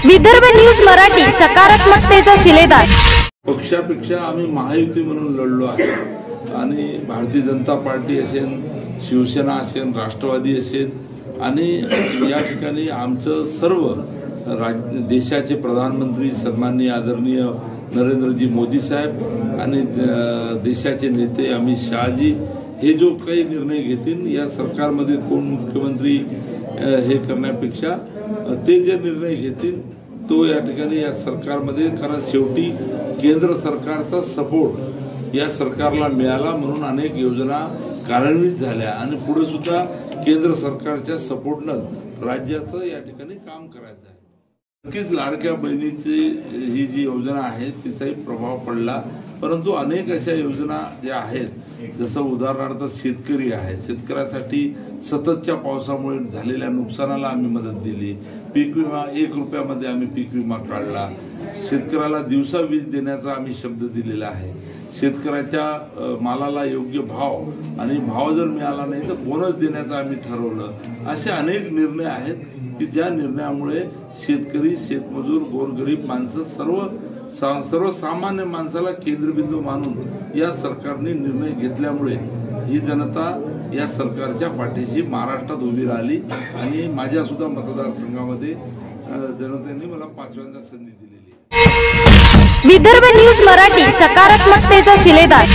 Vidarbha news Marathi, सकारात्मकतेचा शिलेदार। पक्षापेक्षा आम्ही महायुती म्हणून लढलो आहे आणि भारतीय जनता पार्टी असेल, शिवसेना असेल, राष्ट्रवादी असेल आणि या ठिकाणी आमचं सर्व देशाचे प्रधानमंत्री सन्माननीय आदरणीय नरेंद्रजी मोदी साहेब आणि देशाचे नेते अमित शहाजी हे जो काही निर्णय घेतील या सरकारमध्ये कोण मुख्यमंत्री हे करण्यापेक्षा ते जे निर्णय घेतील तो या ठिकाणी या सरकारमध्ये, कारण शेवटी केंद्र सरकारचा सपोर्ट या सरकारला मिळाला म्हणून अनेक योजना कार्यान्वित झाल्या आणि पुढे सुद्धा केंद्र सरकारच्या सपोर्टनं राज्याचं या ठिकाणी काम करायचं आहे। नक्कीच लाडक्या बहिणीची ही जी योजना आहे तिचाही प्रभाव पडला, परंतु अनेक अशा योजना ज्या आहेत जसं उदाहरणार्थ शेतकरी आहे, शेतकऱ्यासाठी सततच्या पावसामुळे झालेल्या नुकसानाला आम्ही मदत दिली। पीक विमा 1 रुपयामध्ये आम्ही पीक विमा काढला। शेतकऱ्याला दिवसा वीज देण्याचा आम्ही शब्द दिलेला आहे। शेतकऱ्याच्या मालाला योग्य भाव आणि भाव जर मिळाला नाही तर बोनस देण्याचं आम्ही ठरवलं। असे अनेक निर्णय आहेत की ज्या निर्णयामुळे शेतकरी, शेतमजूर, गोरगरीब माणसं सर्वसामान्य माणसाला केंद्रबिंदू मानून या सरकारने निर्णय घेतल्यामुळे ही जनता या सरकारच्या पाठीशी महाराष्ट्रात उभी राहिली आणि माझ्या सुद्धा मतदारसंघामध्ये जनतेने मला 5व्यांदा संधी दिलेली आहे। विदर्भ न्यूज मराठी, सकारात्मकतेचा शिलेदार।